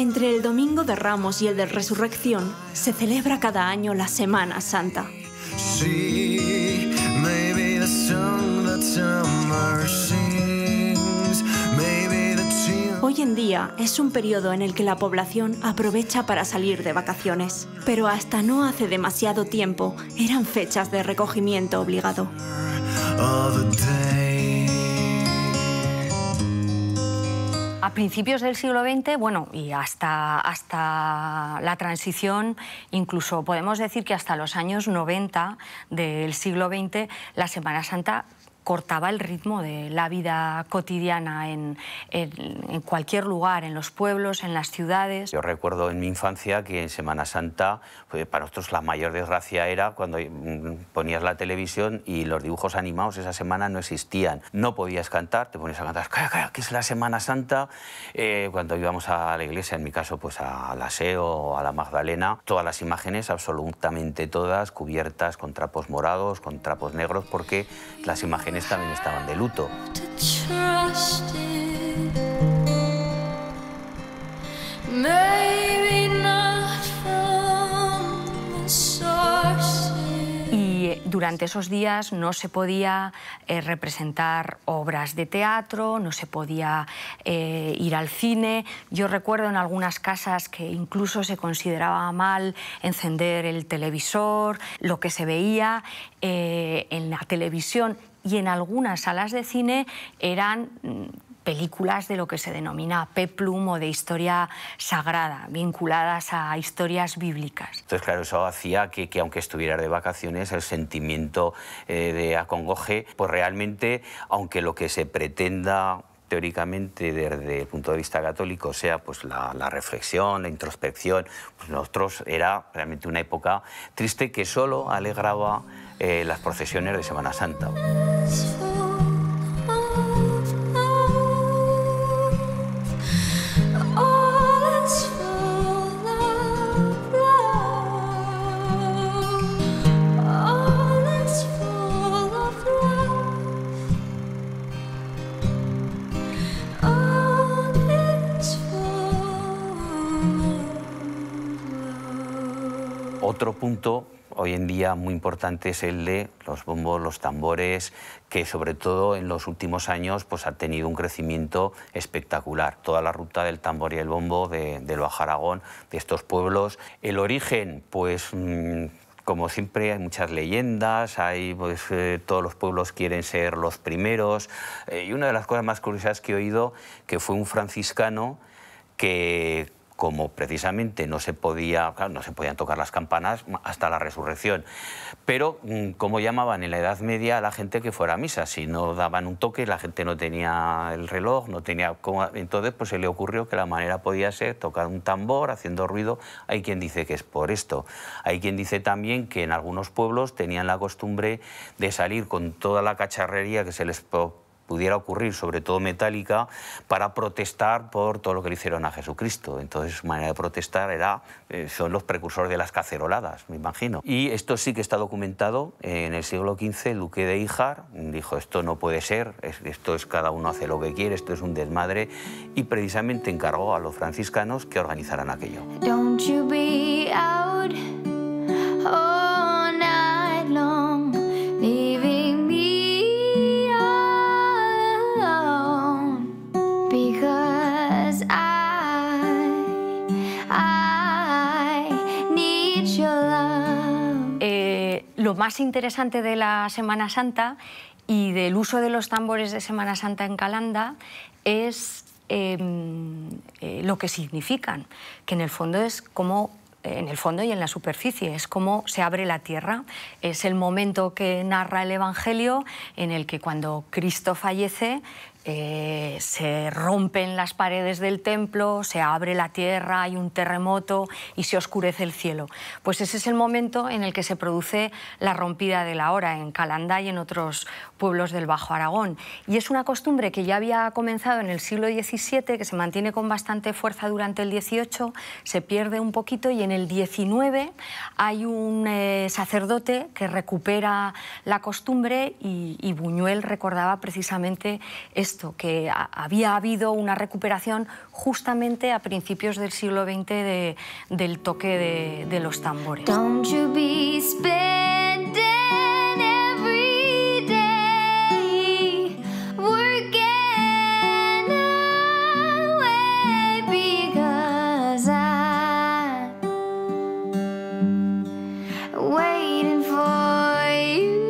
Entre el Domingo de Ramos y el de Resurrección se celebra cada año la Semana Santa. Hoy en día es un periodo en el que la población aprovecha para salir de vacaciones, pero hasta no hace demasiado tiempo eran fechas de recogimiento obligado. A principios del siglo XX, bueno, y hasta la transición, incluso podemos decir que hasta los años 90 del siglo XX, la Semana Santa cortaba el ritmo de la vida cotidiana en cualquier lugar, en los pueblos, en las ciudades. Yo recuerdo en mi infancia que en Semana Santa, pues para nosotros la mayor desgracia era cuando ponías la televisión y los dibujos animados esa semana no existían. No podías cantar, te ponías a cantar, calla, que es la Semana Santa. Cuando íbamos a la iglesia, en mi caso, pues a la SEO o a la Magdalena, todas las imágenes, absolutamente todas, cubiertas con trapos morados, con trapos negros, porque las imágenes también estaban de luto. Y durante esos días no se podía representar obras de teatro, no se podía ir al cine. Yo recuerdo en algunas casas que incluso se consideraba mal encender el televisor. Lo que se veía en la televisión y en algunas salas de cine eran películas de lo que se denomina peplum o de historia sagrada, vinculadas a historias bíblicas. Entonces, claro, eso hacía que aunque estuvieras de vacaciones, el sentimiento de acongoje, pues realmente, aunque lo que se pretenda teóricamente desde el punto de vista católico sea pues la reflexión, la introspección, pues nosotros era realmente una época triste que solo alegraba las procesiones de Semana Santa. Otro punto hoy en día muy importante es el de los bombos, los tambores, que sobre todo en los últimos años pues, ha tenido un crecimiento espectacular. Toda la ruta del tambor y el bombo del Bajo Aragón, de estos pueblos. El origen, pues como siempre hay muchas leyendas, hay, pues, todos los pueblos quieren ser los primeros. Y una de las cosas más curiosas que he oído, que fue un franciscano que, como precisamente no se podían tocar las campanas hasta la resurrección. Pero, ¿cómo llamaban en la Edad Media a la gente que fuera a misa? Si no daban un toque, la gente no tenía el reloj, no tenía cómo... Entonces, pues se le ocurrió que la manera podía ser tocar un tambor haciendo ruido. Hay quien dice que es por esto. Hay quien dice también que en algunos pueblos tenían la costumbre de salir con toda la cacharrería que se les pudiera ocurrir, sobre todo metálica, para protestar por todo lo que le hicieron a Jesucristo. Entonces su manera de protestar son los precursores de las caceroladas, me imagino. Y esto sí que está documentado. En el siglo XV el duque de Híjar dijo: esto no puede ser, esto es cada uno hace lo que quiere, esto es un desmadre, y precisamente encargó a los franciscanos que organizaran aquello. Don't you be out all night long, leaving me because I need your love. Lo más interesante de la Semana Santa y del uso de los tambores de Semana Santa en Calanda es lo que significan, que en el fondo es como... En el fondo y en la superficie, es como se abre la tierra. Es el momento que narra el Evangelio en el que cuando Cristo fallece se rompen las paredes del templo, se abre la tierra, hay un terremoto y se oscurece el cielo. Pues ese es el momento en el que se produce la rompida de la hora en Calanda y en otros pueblos del Bajo Aragón. Y es una costumbre que ya había comenzado en el siglo XVII, que se mantiene con bastante fuerza durante el XVIII, se pierde un poquito, y en el XIX hay un sacerdote que recupera la costumbre, y Buñuel recordaba precisamente esa esto, que había habido una recuperación justamente a principios del siglo XX del toque de los tambores. Don't you be spending every day working away because I'm waiting for you.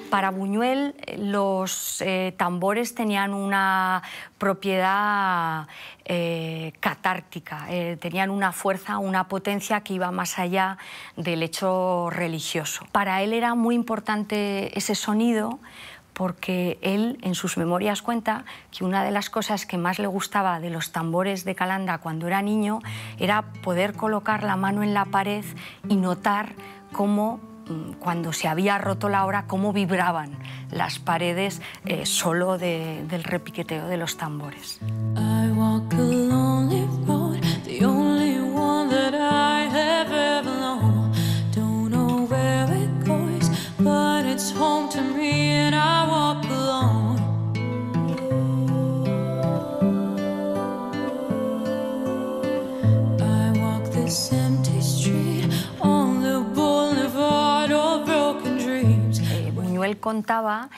Para Buñuel los tambores tenían una propiedad catártica, tenían una fuerza, una potencia que iba más allá del hecho religioso. Para él era muy importante ese sonido porque él en sus memorias cuenta que una de las cosas que más le gustaba de los tambores de Calanda cuando era niño era poder colocar la mano en la pared y notar cómo cuando se había roto la hora, cómo vibraban las paredes solo del repiqueteo de los tambores. I walk a lonely road, the only one that I have ever known. Don't know where it goes, but it's home to me and I walk alone. I walk this empty street on the boulevard of broken dreams. Buñuel contaba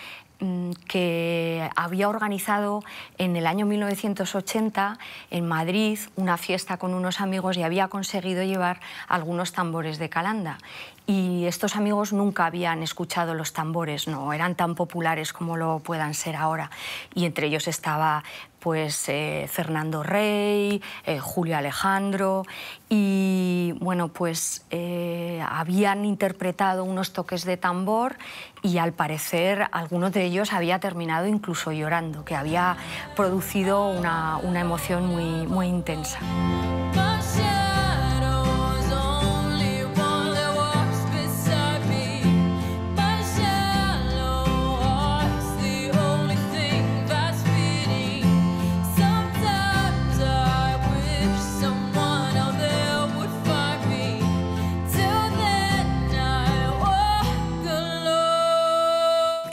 que había organizado en el año 1980 en Madrid una fiesta con unos amigos y había conseguido llevar algunos tambores de Calanda. Y estos amigos nunca habían escuchado los tambores, no eran tan populares como lo puedan ser ahora. Y entre ellos estaba pues Fernando Rey, Julio Alejandro, y bueno, pues habían interpretado unos toques de tambor y al parecer alguno de ellos había terminado incluso llorando, que había producido una emoción muy intensa.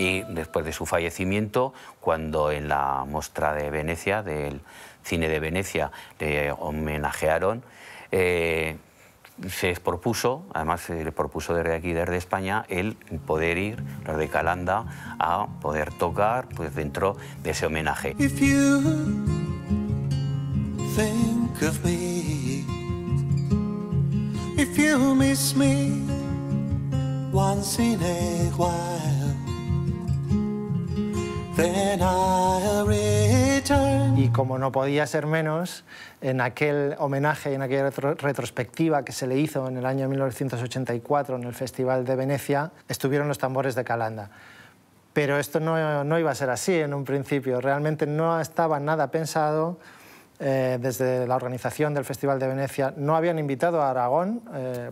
Y después de su fallecimiento, cuando en la Mostra de Venecia, del cine de Venecia, le homenajearon, se propuso, además se le propuso desde aquí, desde España, el poder ir, los de Calanda, a poder tocar pues, dentro de ese homenaje. If you think of me, if you miss me once in a while, then I'll return. Y como no podía ser menos, en aquel homenaje, en aquella retrospectiva que se le hizo en el año 1984 en el Festival de Venecia, estuvieron los tambores de Calanda. Pero esto no iba a ser así en un principio, realmente no estaba nada pensado. Desde la organización del Festival de Venecia no habían invitado a Aragón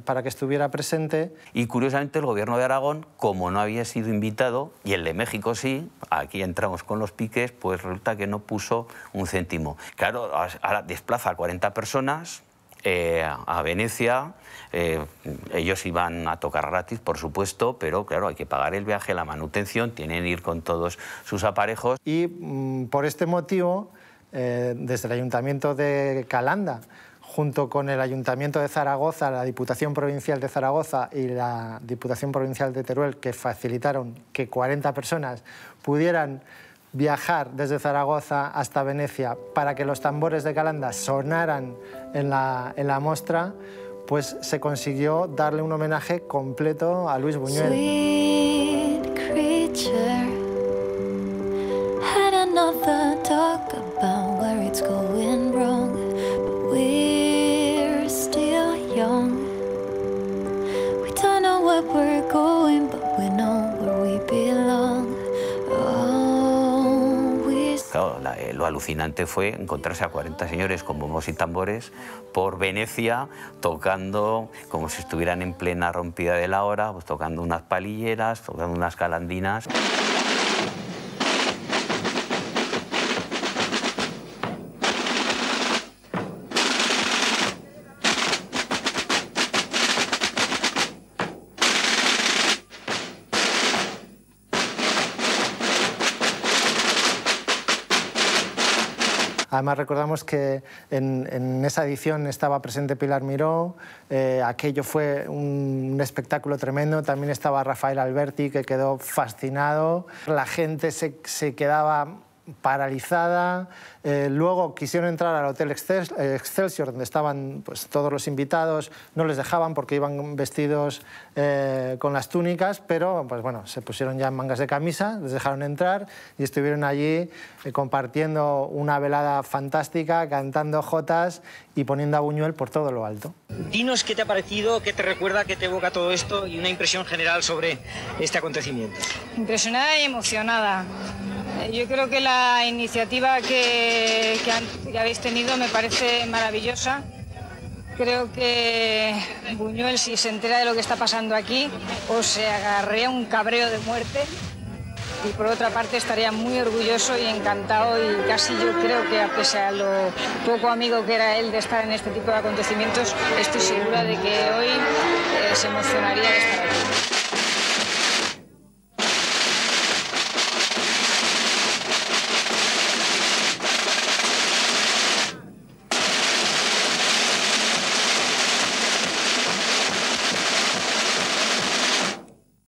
para que estuviera presente. Y curiosamente el gobierno de Aragón, como no había sido invitado, y el de México sí, aquí entramos con los piques, pues resulta que no puso un céntimo. Claro, ahora desplaza a 40 personas a Venecia, ellos iban a tocar gratis, por supuesto, pero claro, hay que pagar el viaje, la manutención, tienen que ir con todos sus aparejos. Y por este motivo, desde el Ayuntamiento de Calanda, junto con el Ayuntamiento de Zaragoza, la Diputación Provincial de Zaragoza y la Diputación Provincial de Teruel, que facilitaron que 40 personas pudieran viajar desde Zaragoza hasta Venecia para que los tambores de Calanda sonaran en la mostra, pues se consiguió darle un homenaje completo a Luis Buñuel. Sweet creature, had another talk about where it's going wrong, but we're still young. We don't know where we're going, but we know where we belong. Claro, lo alucinante fue encontrarse a 40 señores con bombos y tambores por Venecia, tocando como si estuvieran en plena rompida de la hora, pues tocando unas palilleras, tocando unas calandinas. Además recordamos que en esa edición estaba presente Pilar Miró, aquello fue un espectáculo tremendo, también estaba Rafael Alberti, que quedó fascinado, la gente se quedaba paralizada. Luego quisieron entrar al Hotel Excelsior, donde estaban pues, todos los invitados, no les dejaban porque iban vestidos con las túnicas, pero pues, bueno, se pusieron ya en mangas de camisa, les dejaron entrar y estuvieron allí compartiendo una velada fantástica, cantando jotas y poniendo a Buñuel por todo lo alto. Dinos qué te ha parecido, qué te recuerda, qué te evoca todo esto y una impresión general sobre este acontecimiento. Impresionada y emocionada. Yo creo que la iniciativa que habéis tenido me parece maravillosa. Creo que Buñuel, si se entera de lo que está pasando aquí, o se agarraría un cabreo de muerte, y por otra parte estaría muy orgulloso y encantado, y casi yo creo que, a pesar de lo poco amigo que era él de estar en este tipo de acontecimientos, estoy segura de que hoy se emocionaría de estar aquí.